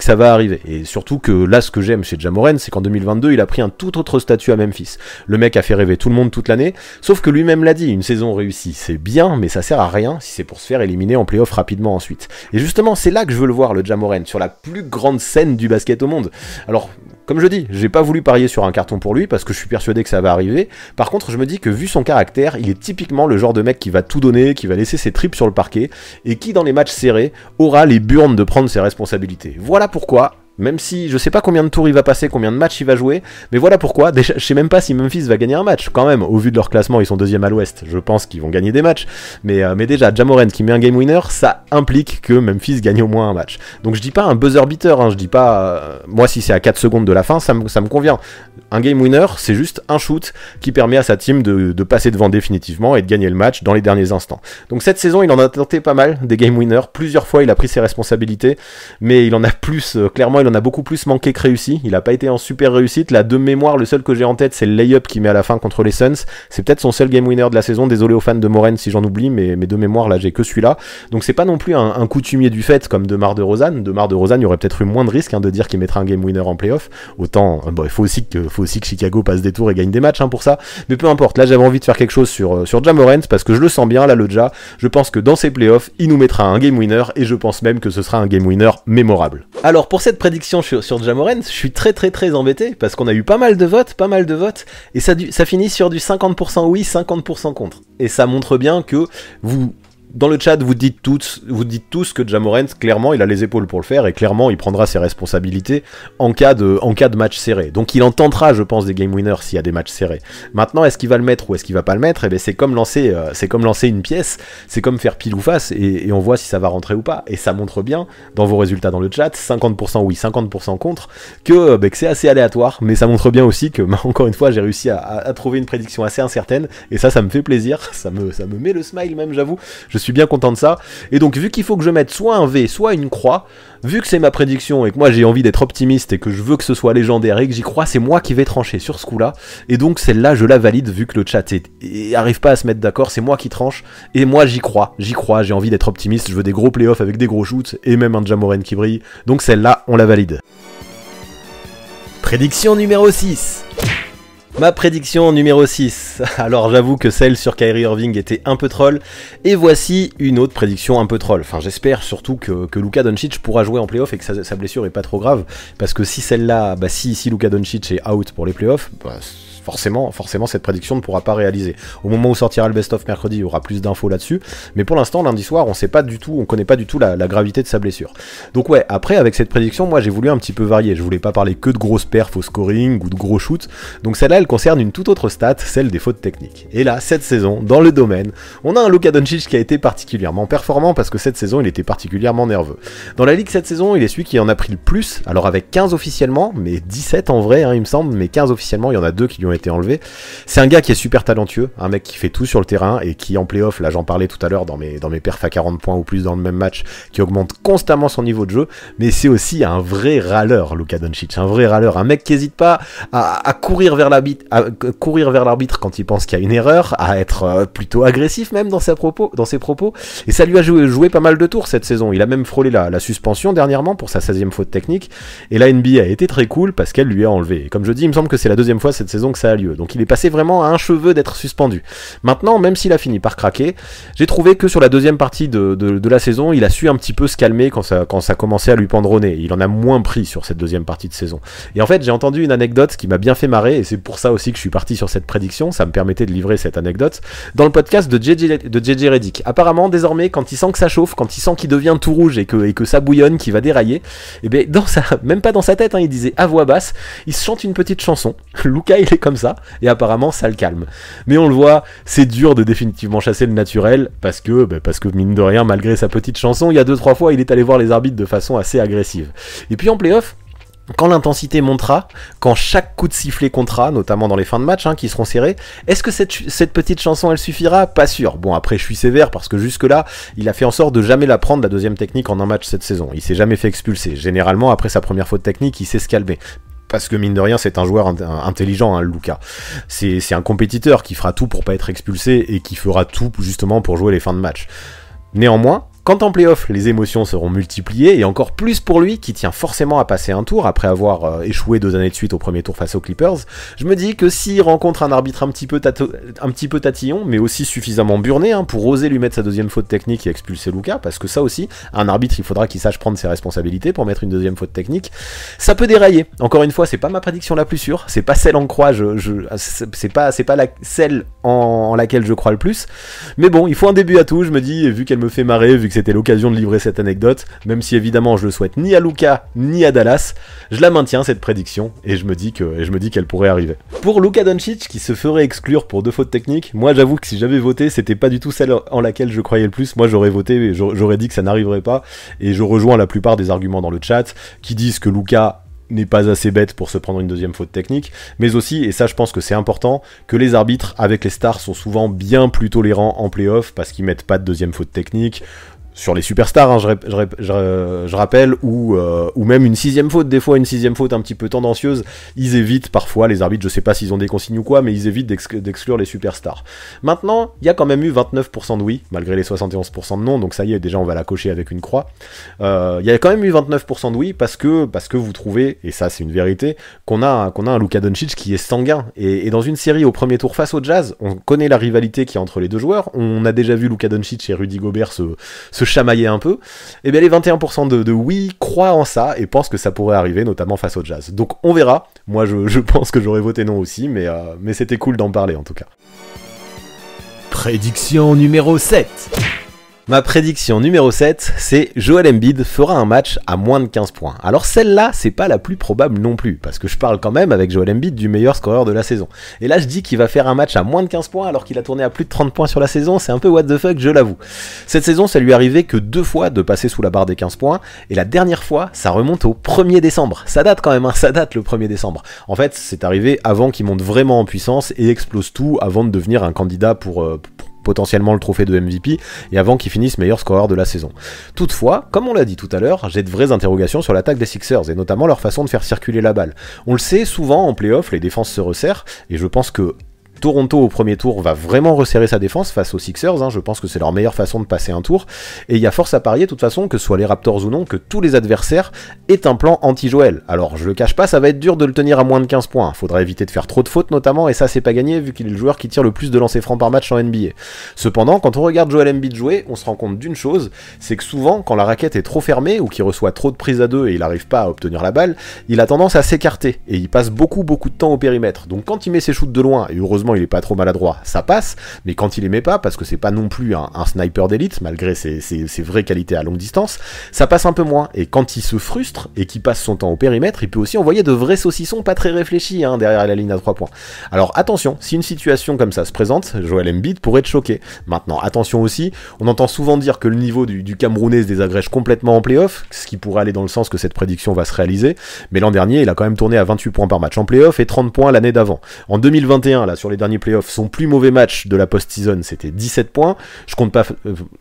ça va arriver, et surtout que là, ce que j'aime chez Ja Morant, c'est qu'en 2022, il a pris un tout autre statut à Memphis. Le mec a fait rêver tout le monde toute l'année, sauf que lui-même l'a dit, une saison réussie, c'est bien, mais ça sert à rien si c'est pour se faire éliminer en playoff rapidement ensuite. Et justement, c'est là que je veux le voir, le Ja Morant, sur la plus grande scène du basket au monde. Alors, comme je dis, j'ai pas voulu parier sur un carton pour lui, parce que je suis persuadé que ça va arriver. Par contre, je me dis que vu son caractère, il est typiquement le genre de mec qui va tout donner, qui va laisser ses tripes sur le parquet, et qui, dans les matchs serrés, aura les burnes de prendre ses responsabilités. Voilà pourquoi, même si je sais pas combien de tours il va passer, combien de matchs il va jouer, mais voilà pourquoi, déjà je sais même pas si Memphis va gagner un match, quand même, au vu de leur classement, ils sont 2e à l'ouest, je pense qu'ils vont gagner des matchs, mais déjà, Ja Morant qui met un game winner, ça implique que Memphis gagne au moins un match. Donc je dis pas un buzzer beater, je dis pas, moi si c'est à 4 secondes de la fin, ça me convient. Un game winner, c'est juste un shoot qui permet à sa team de passer devant définitivement et de gagner le match dans les derniers instants. Donc cette saison, il en a tenté pas mal, des game winners, plusieurs fois il a pris ses responsabilités, mais il en a plus, clairement, il en a beaucoup plus manqué que réussi. Il a pas été en super réussite. Là, de mémoire, le seul que j'ai en tête, c'est le layup qu'il met à la fin contre les Suns. C'est peut-être son seul game winner de la saison. Désolé aux fans de Moren si j'en oublie, mais de mémoire, là, j'ai que celui-là. Donc c'est pas non plus un coutumier du fait comme DeMar DeRozan. DeMar DeRozan, il y aurait peut-être eu moins de risques de dire qu'il mettra un game winner en playoff. Autant, bon, il faut aussi que Chicago passe des tours et gagne des matchs pour ça. Mais peu importe. Là, j'avais envie de faire quelque chose sur Ja Morant parce que je le sens bien, là, le Ja. Je pense que dans ses playoffs, il nous mettra un game winner et je pense même que ce sera un game winner mémorable. Alors pour cette prédiction sur Ja Morant, je suis très embêté parce qu'on a eu pas mal de votes et ça finit sur du 50% oui, 50% contre. Et ça montre bien que vous... Dans le chat, vous dites tous que Ja Morant, clairement, il a les épaules pour le faire et clairement, il prendra ses responsabilités en cas de match serré. Donc, il en tentera, je pense, des game winners s'il y a des matchs serrés. Maintenant, est-ce qu'il va le mettre ou est-ce qu'il va pas le mettre? Eh bien, c'est comme lancer une pièce, c'est comme faire pile ou face et on voit si ça va rentrer ou pas. Et ça montre bien, dans vos résultats dans le chat, 50% oui, 50% contre, que c'est assez aléatoire. Mais ça montre bien aussi que, encore une fois, j'ai réussi à trouver une prédiction assez incertaine et ça me fait plaisir. Ça me met le smile même, j'avoue. Je suis bien content de ça, et donc vu qu'il faut que je mette soit un V, soit une croix, vu que c'est ma prédiction et que moi j'ai envie d'être optimiste et que je veux que ce soit légendaire et que j'y crois, c'est moi qui vais trancher sur ce coup-là, et donc celle-là je la valide vu que le chat arrive pas à se mettre d'accord, c'est moi qui tranche, et moi j'y crois, j'ai envie d'être optimiste, je veux des gros playoffs avec des gros shoots, et même un Ja Morant qui brille, donc celle-là on la valide. Prédiction numéro 6. Ma prédiction numéro 6, alors j'avoue que celle sur Kyrie Irving était un peu troll, et voici une autre prédiction un peu troll. Enfin j'espère surtout que Luka Doncic pourra jouer en playoff et que sa blessure est pas trop grave, parce que si celle-là, si Luka Doncic est out pour les playoffs, forcément cette prédiction ne pourra pas réaliser. Au moment où sortira le best-of mercredi, il y aura plus d'infos là-dessus, mais pour l'instant lundi soir on connaît pas du tout la gravité de sa blessure. Donc ouais, après avec cette prédiction, moi j'ai voulu un petit peu varier, je voulais pas parler que de grosses perfs au scoring ou de gros shoots, donc celle-là elle concerne une toute autre stat, celle des fautes techniques. Et là, cette saison, dans le domaine, on a un Luka Doncic qui a été particulièrement performant parce que cette saison il était particulièrement nerveux. Dans la ligue cette saison, il est celui qui en a pris le plus, alors avec 15 officiellement, mais 17 en vrai il me semble, mais 15 officiellement, il y en a 2 qui lui ont été enlevé. C'est un gars qui est super talentueux, un mec qui fait tout sur le terrain et qui en playoff, là j'en parlais tout à l'heure dans mes perfs à 40 points ou plus dans le même match, qui augmente constamment son niveau de jeu, mais c'est aussi un vrai râleur, Luka Doncic, un vrai râleur, un mec qui hésite pas à courir vers l'arbitre quand il pense qu'il y a une erreur, à être plutôt agressif même dans ses propos, et ça lui a joué pas mal de tours cette saison. Il a même frôlé la suspension dernièrement pour sa 16e faute technique, et la NBA a été très cool parce qu'elle lui a enlevé. Et comme je dis, il me semble que c'est la deuxième fois cette saison que ça a lieu, donc il est passé vraiment à un cheveu d'être suspendu. Maintenant, même s'il a fini par craquer, j'ai trouvé que sur la deuxième partie de la saison, il a su un petit peu se calmer quand ça commençait à lui pendre au nez. Il en a moins pris sur cette deuxième partie de saison. Et en fait, j'ai entendu une anecdote qui m'a bien fait marrer, et c'est pour ça aussi que je suis parti sur cette prédiction, ça me permettait de livrer cette anecdote, dans le podcast de JJ Redick. Apparemment, désormais, quand il sent que ça chauffe, quand il sent qu'il devient tout rouge et que ça bouillonne, qu'il va dérailler, et bien, même pas dans sa tête, il disait à voix basse, il se chante une petite chanson. Luka, il est comme ça, et apparemment ça le calme. Mais on le voit, c'est dur de définitivement chasser le naturel, parce que mine de rien, malgré sa petite chanson, il y a 2-3 fois il est allé voir les arbitres de façon assez agressive. Et puis en play-off, quand l'intensité montera, quand chaque coup de sifflet comptera, notamment dans les fins de match qui seront serrés, est-ce que cette petite chanson elle suffira? Pas sûr. Bon, après je suis sévère parce que jusque là il a fait en sorte de jamais la prendre, la deuxième technique, en un match cette saison. Il s'est jamais fait expulser. Généralement après sa première faute technique il sait se calmer. Parce que mine de rien, c'est un joueur intelligent, Luka. C'est un compétiteur qui fera tout pour pas être expulsé et qui fera tout justement pour jouer les fins de match. Néanmoins, quand en playoff, les émotions seront multipliées, et encore plus pour lui, qui tient forcément à passer un tour après avoir échoué 2 années de suite au premier tour face aux Clippers, je me dis que s'il rencontre un arbitre un petit peu tatillon, mais aussi suffisamment burné pour oser lui mettre sa deuxième faute technique et expulser Luka, parce que ça aussi, un arbitre, il faudra qu'il sache prendre ses responsabilités pour mettre une deuxième faute technique, ça peut dérailler. Encore une fois, c'est pas ma prédiction la plus sûre, c'est pas celle en croix, c'est pas celle en laquelle je crois le plus, mais bon, il faut un début à tout, je me dis, vu qu'elle me fait marrer, vu que c'était l'occasion de livrer cette anecdote, même si évidemment je le souhaite ni à Luka ni à Dallas, je la maintiens cette prédiction et je me dis qu'elle pourrait arriver. Pour Luka Doncic qui se ferait exclure pour 2 fautes techniques, moi j'avoue que si j'avais voté, c'était pas du tout celle en laquelle je croyais le plus. Moi j'aurais voté, j'aurais dit que ça n'arriverait pas, et je rejoins la plupart des arguments dans le chat qui disent que Luka n'est pas assez bête pour se prendre une deuxième faute technique, mais aussi, et ça je pense que c'est important, que les arbitres avec les stars sont souvent bien plus tolérants en play-off parce qu'ils mettent pas de deuxième faute technique. sur les superstars, hein, je rappelle, ou même une 6ème faute, des fois une 6ème faute un petit peu tendancieuse, ils évitent parfois, les arbitres, je sais pas s'ils ont des consignes ou quoi, mais ils évitent d'exclure les superstars. Maintenant, il y a quand même eu 29% de oui, malgré les 71% de non, donc ça y est, déjà on va la cocher avec une croix. Il y a quand même eu 29% de oui, parce que vous trouvez, et ça c'est une vérité, qu'on a un Luka Doncic qui est sanguin, et dans une série au premier tour face au Jazz, on connaît la rivalité qui est entre les deux joueurs, on a déjà vu Luka Doncic et Rudy Gobert se chamailler un peu, et bien les 21% de oui croient en ça et pensent que ça pourrait arriver, notamment face au Jazz. Donc on verra, moi je pense que j'aurais voté non aussi, mais c'était cool d'en parler en tout cas. Prédiction numéro 7. Ma prédiction numéro 7, c'est Joel Embiid fera un match à moins de 15 points. Alors celle-là, c'est pas la plus probable non plus, parce que je parle quand même avec Joel Embiid du meilleur scoreur de la saison. Et là, je dis qu'il va faire un match à moins de 15 points alors qu'il a tourné à plus de 30 points sur la saison, c'est un peu what the fuck, je l'avoue. Cette saison, ça lui est arrivé que 2 fois de passer sous la barre des 15 points, et la dernière fois, ça remonte au 1er décembre. Ça date quand même, hein, ça date le 1er décembre. En fait, c'est arrivé avant qu'il monte vraiment en puissance et explose tout avant de devenir un candidat pour potentiellement le trophée de MVP, et avant qu'il finisse meilleur scoreur de la saison. Toutefois, comme on l'a dit tout à l'heure, j'ai de vraies interrogations sur l'attaque des Sixers, et notamment leur façon de faire circuler la balle. On le sait, souvent en play-off, les défenses se resserrent, et je pense que Toronto au premier tour va vraiment resserrer sa défense face aux Sixers, hein, je pense que c'est leur meilleure façon de passer un tour, et il y a force à parier de toute façon, que ce soit les Raptors ou non, que tous les adversaires aient un plan anti-Joel. Alors je le cache pas, ça va être dur de le tenir à moins de 15 points, faudra éviter de faire trop de fautes notamment, et ça c'est pas gagné vu qu'il est le joueur qui tire le plus de lancers francs par match en NBA. Cependant, quand on regarde Joel Embiid jouer, on se rend compte d'une chose, c'est que souvent quand la raquette est trop fermée, ou qu'il reçoit trop de prises à deux et il n'arrive pas à obtenir la balle, il a tendance à s'écarter, et il passe beaucoup de temps au périmètre. Donc quand il met ses shoots de loin, et heureusement il est pas trop maladroit, ça passe, mais quand il les met pas, parce que c'est pas non plus un sniper d'élite, malgré ses vraies qualités à longue distance, ça passe un peu moins, et quand il se frustre, et qu'il passe son temps au périmètre, il peut aussi envoyer de vrais saucissons pas très réfléchis, hein, derrière la ligne à 3 points. Alors attention, si une situation comme ça se présente, Joel Embiid pourrait être choqué. Maintenant, attention aussi, on entend souvent dire que le niveau du Camerounais se désagrège complètement en play-off, ce qui pourrait aller dans le sens que cette prédiction va se réaliser, mais l'an dernier, il a quand même tourné à 28 points par match en play-off, et 30 points l'année d'avant. En 2021, là, sur les derniers play-offs, son plus mauvais match de la post-season, c'était 17 points. Je compte pas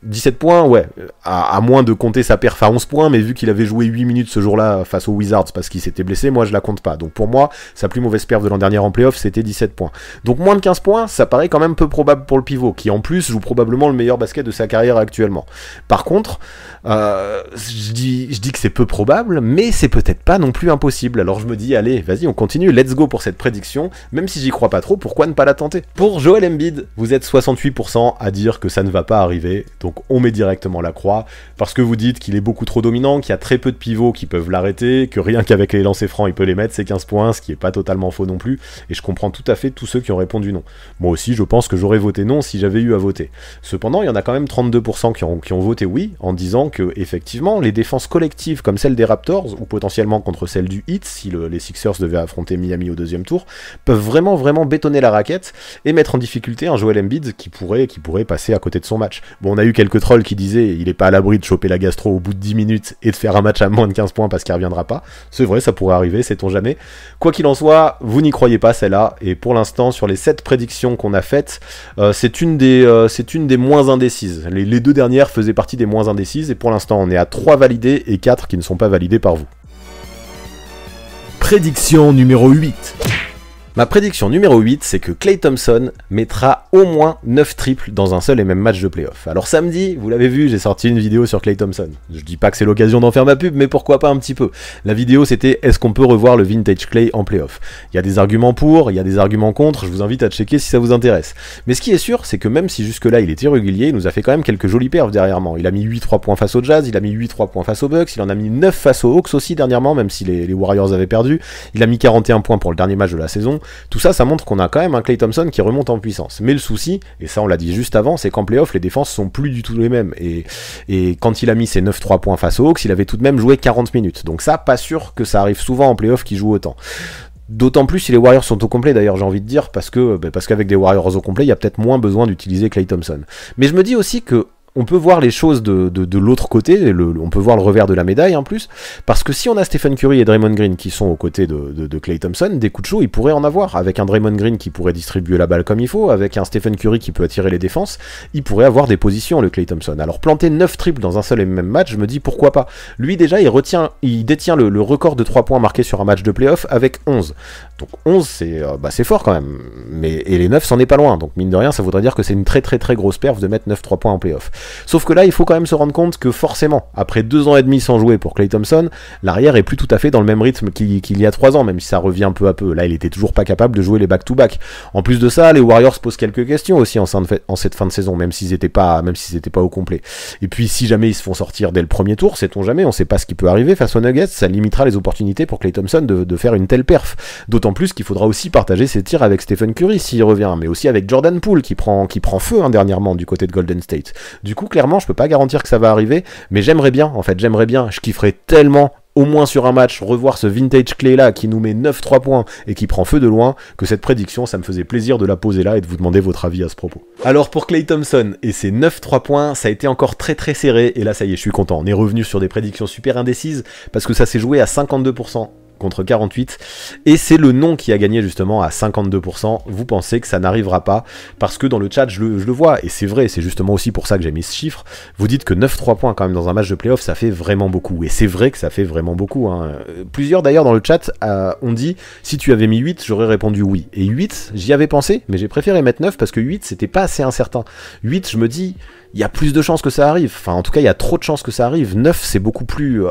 17 points, ouais, à moins de compter sa perf à 11 points, mais vu qu'il avait joué 8 minutes ce jour-là face aux Wizards parce qu'il s'était blessé, moi je la compte pas. Donc pour moi, sa plus mauvaise perf de l'an dernier en playoff, c'était 17 points. Donc moins de 15 points, ça paraît quand même peu probable pour le pivot, qui en plus joue probablement le meilleur basket de sa carrière actuellement. Par contre, je dis que c'est peu probable, mais c'est peut-être pas non plus impossible. Alors je me dis, allez, vas-y, on continue, let's go pour cette prédiction, même si j'y crois pas trop, pourquoi ne pas la tenter? Pour Joel Embiid, vous êtes 68% à dire que ça ne va pas arriver, donc on met directement la croix, parce que vous dites qu'il est beaucoup trop dominant, qu'il y a très peu de pivots qui peuvent l'arrêter, que rien qu'avec les lancers francs il peut les mettre, c'est 15 points, ce qui est pas totalement faux non plus, et je comprends tout à fait tous ceux qui ont répondu non. Moi aussi je pense que j'aurais voté non si j'avais eu à voter. Cependant il y en a quand même 32% qui ont voté oui, en disant que effectivement les défenses collectives comme celle des Raptors, ou potentiellement contre celle du Heat, si les Sixers devaient affronter Miami au deuxième tour, peuvent vraiment bétonner la raquette, et mettre en difficulté un Joel Embiid qui pourrait passer à côté de son match. Bon, on a eu quelques trolls qui disaient il est pas à l'abri de choper la gastro au bout de 10 minutes et de faire un match à moins de 15 points parce qu'il reviendra pas. C'est vrai, ça pourrait arriver, sait-on jamais. Quoi qu'il en soit, vous n'y croyez pas celle-là, et pour l'instant, sur les 7 prédictions qu'on a faites, c'est une des moins indécises. Les deux dernières faisaient partie des moins indécises, et pour l'instant, on est à 3 validées et 4 qui ne sont pas validées par vous. Prédiction numéro 8. Ma prédiction numéro 8, c'est que Klay Thompson mettra au moins 9 triples dans un seul et même match de playoff. Alors samedi, vous l'avez vu, j'ai sorti une vidéo sur Klay Thompson. Je dis pas que c'est l'occasion d'en faire ma pub, mais pourquoi pas un petit peu. La vidéo c'était est-ce qu'on peut revoir le vintage Klay en playoff. Il y a des arguments pour, il y a des arguments contre, je vous invite à checker si ça vous intéresse. Mais ce qui est sûr, c'est que même si jusque-là il était irrégulier, il nous a fait quand même quelques jolies perfs dernièrement. Il a mis 8 3 points face au Jazz, il a mis 8 3 points face aux Bucks, il en a mis 9 face aux Hawks aussi dernièrement, même si les Warriors avaient perdu. Il a mis 41 points pour le dernier match de la saison. Tout ça, ça montre qu'on a quand même un Klay Thompson qui remonte en puissance. Mais le souci, et ça on l'a dit juste avant, c'est qu'en playoff, les défenses sont plus du tout les mêmes. Et quand il a mis ses 9-3 points face aux Hawks, il avait tout de même joué 40 minutes. Donc ça, pas sûr que ça arrive souvent en playoff qu'il joue autant. D'autant plus si les Warriors sont au complet d'ailleurs, j'ai envie de dire, parce qu'avec des Warriors au complet, il y a peut-être moins besoin d'utiliser Klay Thompson. Mais je me dis aussi que on peut voir les choses de l'autre côté, on peut voir le revers de la médaille en plus, parce que si on a Stephen Curry et Draymond Green qui sont aux côtés de Klay Thompson, des coups de chaud, ils pourraient en avoir, avec un Draymond Green qui pourrait distribuer la balle comme il faut, avec un Stephen Curry qui peut attirer les défenses, il pourrait avoir des positions, le Klay Thompson. Alors planter 9 triples dans un seul et même match, je me dis pourquoi pas. Lui déjà, il détient le record de 3 points marqués sur un match de playoff avec 11. Donc 11, c'est fort quand même, et les 9, c'en est pas loin, donc mine de rien, ça voudrait dire que c'est une très très très grosse perf de mettre 9-3 points en playoff. Sauf que là, il faut quand même se rendre compte que forcément, après 2 ans et demi sans jouer pour Klay Thompson, l'arrière est plus tout à fait dans le même rythme qu'il y a 3 ans, même si ça revient peu à peu. Là, il était toujours pas capable de jouer les back-to-back. En plus de ça, les Warriors posent quelques questions aussi en cette fin de saison, même s'ils étaient pas au complet. Et puis, si jamais ils se font sortir dès le premier tour, sait-on jamais, on sait pas ce qui peut arriver face aux Nuggets, ça limitera les opportunités pour Klay Thompson de faire une telle perf. D'autant plus qu'il faudra aussi partager ses tirs avec Stephen Curry s'il revient, mais aussi avec Jordan Poole qui prend feu dernièrement du côté de Golden State. Du coup, clairement, je peux pas garantir que ça va arriver, mais j'aimerais bien, je kifferais tellement au moins sur un match, revoir ce vintage Klay là qui nous met 9-3 points et qui prend feu de loin, que cette prédiction, ça me faisait plaisir de la poser là et de vous demander votre avis à ce propos. Alors pour Klay Thompson et ses 9-3 points, ça a été encore très très serré, et là ça y est, je suis content, on est revenu sur des prédictions super indécises, parce que ça s'est joué à 52%. Contre 48, et c'est le non qui a gagné justement à 52%. Vous pensez que ça n'arrivera pas, parce que dans le chat je le vois, et c'est vrai, c'est justement aussi pour ça que j'ai mis ce chiffre. Vous dites que 9-3 points quand même dans un match de playoff, ça fait vraiment beaucoup, et c'est vrai que ça fait vraiment beaucoup, hein. Plusieurs d'ailleurs dans le chat ont dit, si tu avais mis 8, j'aurais répondu oui, et 8, j'y avais pensé, mais j'ai préféré mettre 9, parce que 8 c'était pas assez incertain. 8, je me dis, il y a plus de chances que ça arrive, enfin en tout cas il y a trop de chances que ça arrive. 9 c'est beaucoup plus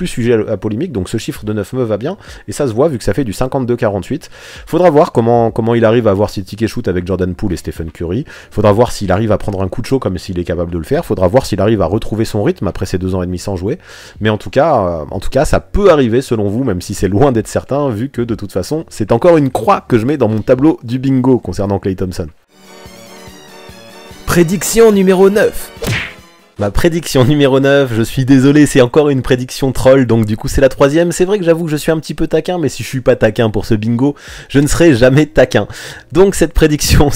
sujet à polémique, donc ce chiffre de 9 me va bien, et ça se voit vu que ça fait du 52-48. Faudra voir comment il arrive à avoir ses tickets shoot avec Jordan Poole et Stephen Curry, faudra voir s'il arrive à prendre un coup de chaud comme s'il est capable de le faire, faudra voir s'il arrive à retrouver son rythme après ces 2 ans et demi sans jouer, mais en tout cas ça peut arriver selon vous, même si c'est loin d'être certain, vu que de toute façon c'est encore une croix que je mets dans mon tableau du bingo concernant Klay Thompson. Prédiction numéro 9. Ma prédiction numéro 9, je suis désolé, c'est encore une prédiction troll, donc du coup c'est la 3e. C'est vrai que j'avoue que je suis un petit peu taquin, mais si je suis pas taquin pour ce bingo, je ne serai jamais taquin. Donc cette prédiction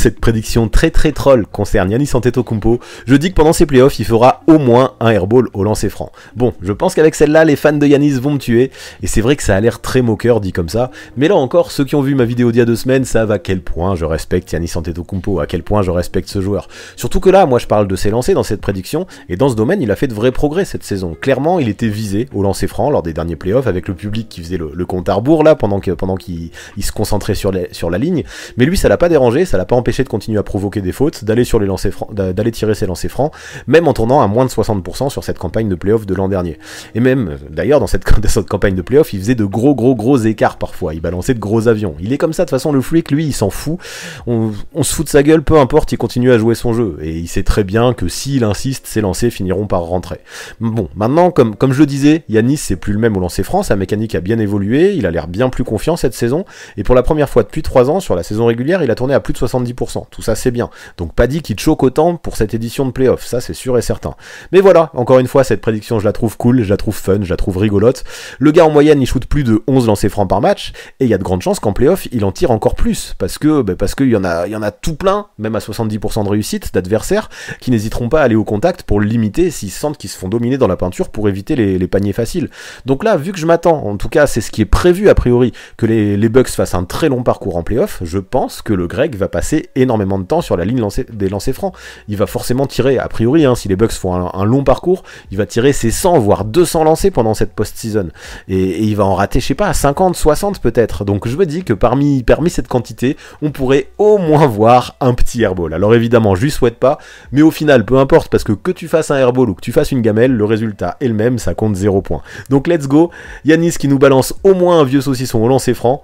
très très troll concerne Giannis Antetokounmpo. Je dis que pendant ces playoffs, il fera au moins un airball au lancer franc. Bon, je pense qu'avec celle-là, les fans de Giannis vont me tuer, et c'est vrai que ça a l'air très moqueur dit comme ça, mais là encore, ceux qui ont vu ma vidéo d'il y a 2 semaines savent à quel point je respecte Giannis Antetokounmpo, à quel point je respecte ce joueur. Surtout que là, moi je parle de ses lancers dans cette prédiction, et dans ce domaine, il a fait de vrais progrès cette saison. Clairement, il était visé au lancer franc lors des derniers playoffs avec le public qui faisait le compte à rebours là pendant qu'il se concentrait sur la ligne. Mais lui, ça l'a pas dérangé, ça l'a pas empêché de continuer à provoquer des fautes, d'aller sur les lancers francs, d'aller tirer ses lancers francs, même en tournant à moins de 60% sur cette campagne de playoffs de l'an dernier. Et même, d'ailleurs, dans cette campagne de playoffs, il faisait de gros écarts parfois. Il balançait de gros avions. Il est comme ça, de toute façon, le freak, lui, il s'en fout. On se fout de sa gueule, peu importe, il continue à jouer son jeu. Et il sait très bien que s'il insiste, ses lancers finiront par rentrer. Bon, maintenant, comme je le disais, Giannis c'est plus le même au lancer franc, sa mécanique a bien évolué, il a l'air bien plus confiant cette saison, et pour la première fois depuis 3 ans, sur la saison régulière, il a tourné à plus de 70%, tout ça c'est bien, donc pas dit qu'il choque autant pour cette édition de playoff, ça c'est sûr et certain. Mais voilà, encore une fois, cette prédiction je la trouve cool, je la trouve fun, je la trouve rigolote. Le gars en moyenne il shoot plus de 11 lancers francs par match, et il y a de grandes chances qu'en playoff il en tire encore plus, parce qu'il y en a tout plein, même à 70% de réussite, d'adversaires qui n'hésiteront pas à aller au contact pour le limiter s'ils sentent qu'ils se font dominer dans la peinture pour éviter les paniers faciles. Donc là, vu que je m'attends, en tout cas c'est ce qui est prévu a priori, que les Bucks fassent un très long parcours en playoff, je pense que le Grec va passer énormément de temps sur la ligne des lancers francs. Il va forcément tirer, a priori, si les Bucks font un long parcours, il va tirer ses 100 voire 200 lancers pendant cette post-season. Et il va en rater, je sais pas, 50, 60 peut-être. Donc je me dis que parmi cette quantité, on pourrait au moins voir un petit airball. Alors évidemment, je lui souhaite pas, mais au final, peu importe, parce que tu fasses un airball ou que tu fasses une gamelle, le résultat est le même, ça compte 0 points. Donc let's go, Giannis qui nous balance au moins un vieux saucisson au lancer franc.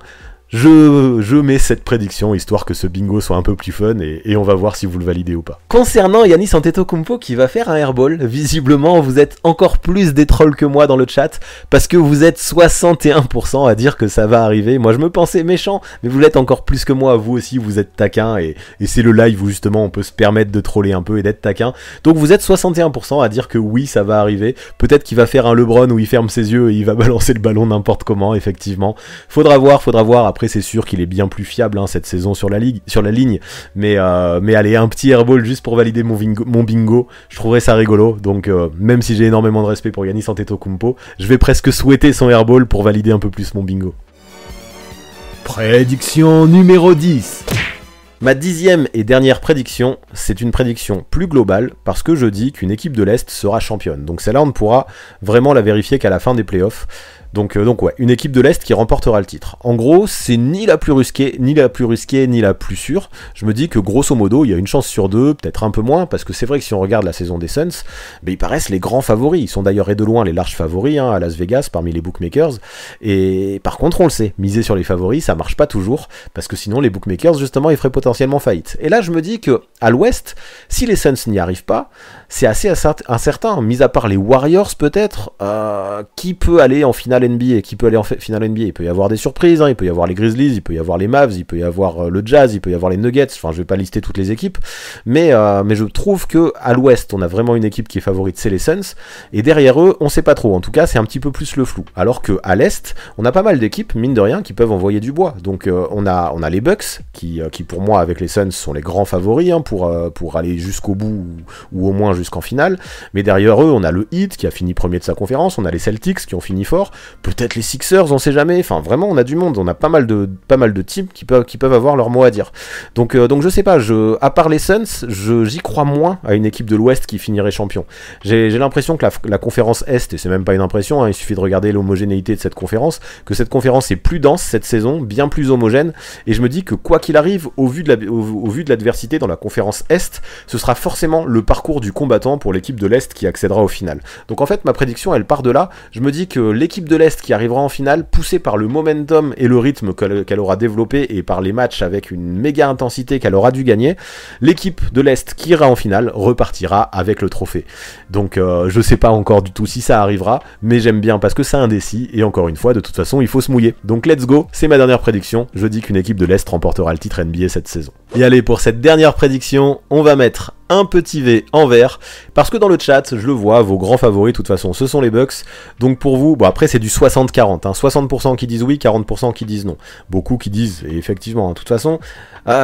Je mets cette prédiction, histoire que ce bingo soit un peu plus fun, et on va voir si vous le validez ou pas. Concernant Giannis Antetokounmpo qui va faire un airball, visiblement vous êtes encore plus des trolls que moi dans le chat, parce que vous êtes 61% à dire que ça va arriver. Moi je me pensais méchant, mais vous l'êtes encore plus que moi, vous aussi vous êtes taquin, et c'est le live où justement on peut se permettre de troller un peu et d'être taquin. Donc vous êtes 61% à dire que oui ça va arriver, peut-être qu'il va faire un LeBron où il ferme ses yeux et il va balancer le ballon n'importe comment, effectivement. Faudra voir, après c'est sûr qu'il est bien plus fiable hein, cette saison sur la ligne, mais allez, un petit airball juste pour valider mon bingo, je trouverais ça rigolo. Donc même si j'ai énormément de respect pour Giannis Antetokounmpo, je vais presque souhaiter son airball pour valider un peu plus mon bingo. Prédiction numéro 10. Ma 10e et dernière prédiction, c'est une prédiction plus globale parce que je dis qu'une équipe de l'Est sera championne. Donc celle-là, on ne pourra vraiment la vérifier qu'à la fin des playoffs. Donc ouais, une équipe de l'Est qui remportera le titre. En gros, c'est ni la plus risquée, ni la plus sûre. Je me dis que grosso modo, il y a une chance sur deux, peut-être un peu moins, parce que c'est vrai que si on regarde la saison des Suns, ils paraissent les grands favoris. Ils sont d'ailleurs et de loin les larges favoris hein, à Las Vegas parmi les bookmakers. Et par contre, on le sait, miser sur les favoris, ça marche pas toujours, parce que sinon les bookmakers, justement, ils feraient potentiellement faillite. Et là, je me dis que à l'Ouest, si les Suns n'y arrivent pas, c'est assez incertain, mis à part les Warriors peut-être, qui peut aller en finale NBA, qui peut aller en finale NBA. Il peut y avoir des surprises, hein, il peut y avoir les Grizzlies, il peut y avoir les Mavs, il peut y avoir le Jazz, il peut y avoir les Nuggets, enfin je vais pas lister toutes les équipes, mais je trouve que à l'Ouest, on a vraiment une équipe qui est favorite, c'est les Suns, et derrière eux, on sait pas trop, en tout cas c'est un petit peu plus le flou, alors que à l'Est, on a pas mal d'équipes, mine de rien, qui peuvent envoyer du bois. Donc on a les Bucks, qui pour moi avec les Suns sont les grands favoris hein, pour aller jusqu'au bout, ou au moins jusqu'en finale, mais derrière eux, on a le Heat qui a fini premier de sa conférence, on a les Celtics qui ont fini fort, peut-être les Sixers, on sait jamais, enfin vraiment on a du monde, on a pas mal de teams qui peuvent avoir leur mot à dire. Donc je sais pas, à part les Suns, j'y crois moins à une équipe de l'Ouest qui finirait champion. J'ai l'impression que la conférence Est, et c'est même pas une impression, hein, il suffit de regarder l'homogénéité de cette conférence, que cette conférence est plus dense cette saison, bien plus homogène, et je me dis que quoi qu'il arrive, au vu de l'adversité dans la conférence Est, ce sera forcément le parcours du combattant pour l'équipe de l'Est qui accédera au final. Donc en fait ma prédiction elle part de là, je me dis que l'équipe de l'Est qui arrivera en finale, poussée par le momentum et le rythme qu'elle aura développé et par les matchs avec une méga intensité qu'elle aura dû gagner, l'équipe de l'Est qui ira en finale repartira avec le trophée. Donc je sais pas encore du tout si ça arrivera, mais j'aime bien parce que c'est indécis et encore une fois de toute façon il faut se mouiller. Donc let's go, c'est ma dernière prédiction, je dis qu'une équipe de l'Est remportera le titre NBA cette saison. Et allez, pour cette dernière prédiction, on va mettre un petit V en vert, parce que dans le chat, je le vois, vos grands favoris, de toute façon, ce sont les Bucks, donc pour vous, bon après c'est du 60-40, hein, 60% qui disent oui, 40% qui disent non, beaucoup qui disent, et effectivement, de toute façon,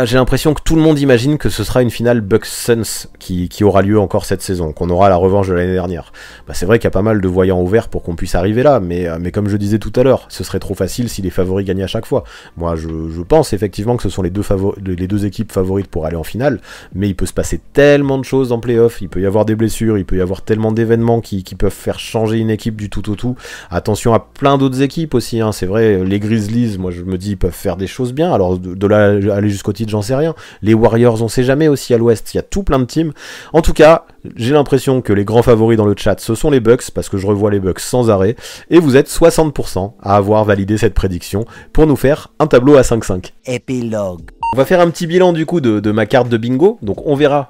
j'ai l'impression que tout le monde imagine que ce sera une finale Bucks-Suns qui aura lieu encore cette saison, qu'on aura la revanche de l'année dernière. C'est vrai qu'il y a pas mal de voyants au vert pour qu'on puisse arriver là, mais comme je disais tout à l'heure, ce serait trop facile si les favoris gagnaient à chaque fois. Moi, je pense effectivement que ce sont les deux équipes favorites pour aller en finale, mais il peut se passer tellement de choses en play-off, il peut y avoir des blessures, il peut y avoir tellement d'événements qui peuvent faire changer une équipe du tout au tout. Attention à plein d'autres équipes aussi, hein. C'est vrai, les Grizzlies, moi je me dis, ils peuvent faire des choses bien, alors de là aller jusqu'au titre, j'en sais rien. Les Warriors, on sait jamais aussi à l'Ouest, il y a tout plein de teams. En tout cas, j'ai l'impression que les grands favoris dans le chat, ce sont les Bucks, parce que je revois les Bucks sans arrêt, et vous êtes 60% à avoir validé cette prédiction pour nous faire un tableau à 5-5. Épilogue. On va faire un petit bilan du coup de ma carte de bingo, donc on verra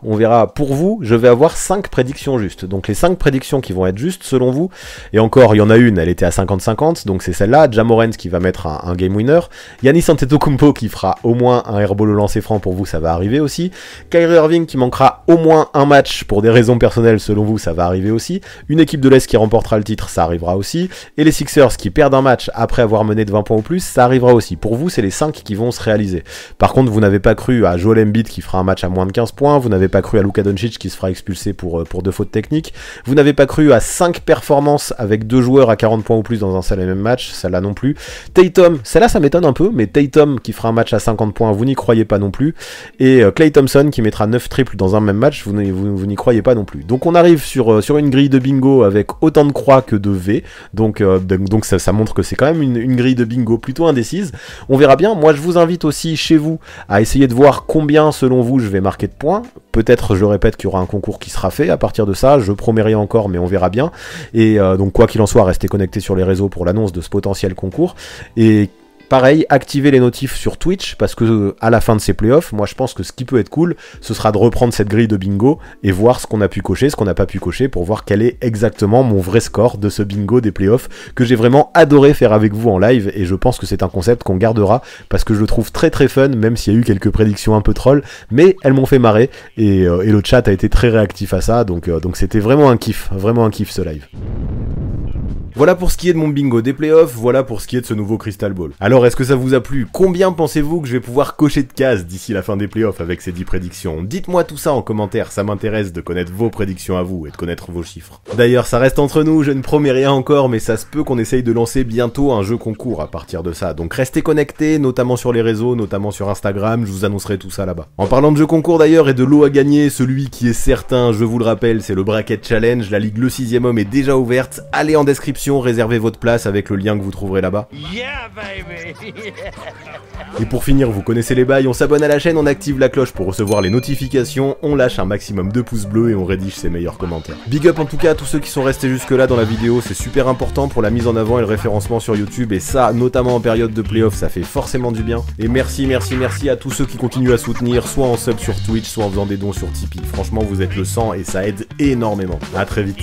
pour vous, je vais avoir 5 prédictions justes, donc les 5 prédictions qui vont être justes selon vous, et encore il y en a une, elle était à 50-50, donc c'est celle-là, Ja Morant qui va mettre un game winner, Giannis Antetokounmpo qui fera au moins un airball au lancer franc, pour vous ça va arriver aussi, Kyrie Irving qui manquera au moins un match pour des raisons personnelles, selon vous ça va arriver aussi, une équipe de l'Est qui remportera le titre, ça arrivera aussi, et les Sixers qui perdent un match après avoir mené de 20 points ou plus, ça arrivera aussi. Pour vous c'est les 5 qui vont se réaliser. Par contre vous n'avez pas cru à Joel Embiid qui fera un match à moins de 15 points, vous n'avez pas cru à Luka Doncic qui se fera expulser pour 2 fautes techniques, vous n'avez pas cru à 5 performances avec 2 joueurs à 40 points ou plus dans un seul et même match, celle-là non plus. Tatum, celle-là ça m'étonne un peu, mais Tatum qui fera un match à 50 points, vous n'y croyez pas non plus, et Klay Thompson qui mettra 9 triples dans un même match, vous n'y croyez pas non plus. Donc on arrive sur une grille de bingo avec autant de croix que de V, donc ça montre que c'est quand même une grille de bingo plutôt indécise. On verra bien, moi je vous invite aussi chez vous à essayer de voir combien selon vous je vais marquer de points. Peut-être, je répète, qu'il y aura un concours qui sera fait à partir de ça, je promets rien encore mais on verra bien, et donc quoi qu'il en soit, restez connectés sur les réseaux pour l'annonce de ce potentiel concours, et pareil, activez les notifs sur Twitch, parce que à la fin de ces playoffs, moi je pense que ce qui peut être cool, ce sera de reprendre cette grille de bingo et voir ce qu'on a pu cocher, ce qu'on n'a pas pu cocher, pour voir quel est exactement mon vrai score de ce bingo des playoffs, que j'ai vraiment adoré faire avec vous en live, et je pense que c'est un concept qu'on gardera, parce que je le trouve très très fun, même s'il y a eu quelques prédictions un peu troll, mais elles m'ont fait marrer, et le chat a été très réactif à ça, donc c'était vraiment un kiff ce live. Voilà pour ce qui est de mon bingo des playoffs, voilà pour ce qui est de ce nouveau Crystal Ball. Alors est-ce que ça vous a plu? Combien pensez-vous que je vais pouvoir cocher de cases d'ici la fin des playoffs avec ces 10 prédictions? Dites-moi tout ça en commentaire, ça m'intéresse de connaître vos prédictions à vous et de connaître vos chiffres. D'ailleurs ça reste entre nous, je ne promets rien encore, mais ça se peut qu'on essaye de lancer bientôt un jeu concours à partir de ça. Donc restez connectés, notamment sur les réseaux, notamment sur Instagram, je vous annoncerai tout ça là-bas. En parlant de jeu concours d'ailleurs et de lot à gagner, celui qui est certain, je vous le rappelle, c'est le Bracket Challenge, la ligue Le 6ème homme est déjà ouverte, allez en description, réservez votre place avec le lien que vous trouverez là-bas. Yeah, baby. Et pour finir, vous connaissez les bails, on s'abonne à la chaîne, on active la cloche pour recevoir les notifications, on lâche un maximum de pouces bleus et on rédige ses meilleurs commentaires. Big up en tout cas à tous ceux qui sont restés jusque là dans la vidéo, c'est super important pour la mise en avant et le référencement sur YouTube, et ça, notamment en période de playoff, ça fait forcément du bien. Et merci à tous ceux qui continuent à soutenir, soit en sub sur Twitch, soit en faisant des dons sur Tipeee. Franchement, vous êtes le sang et ça aide énormément. À très vite.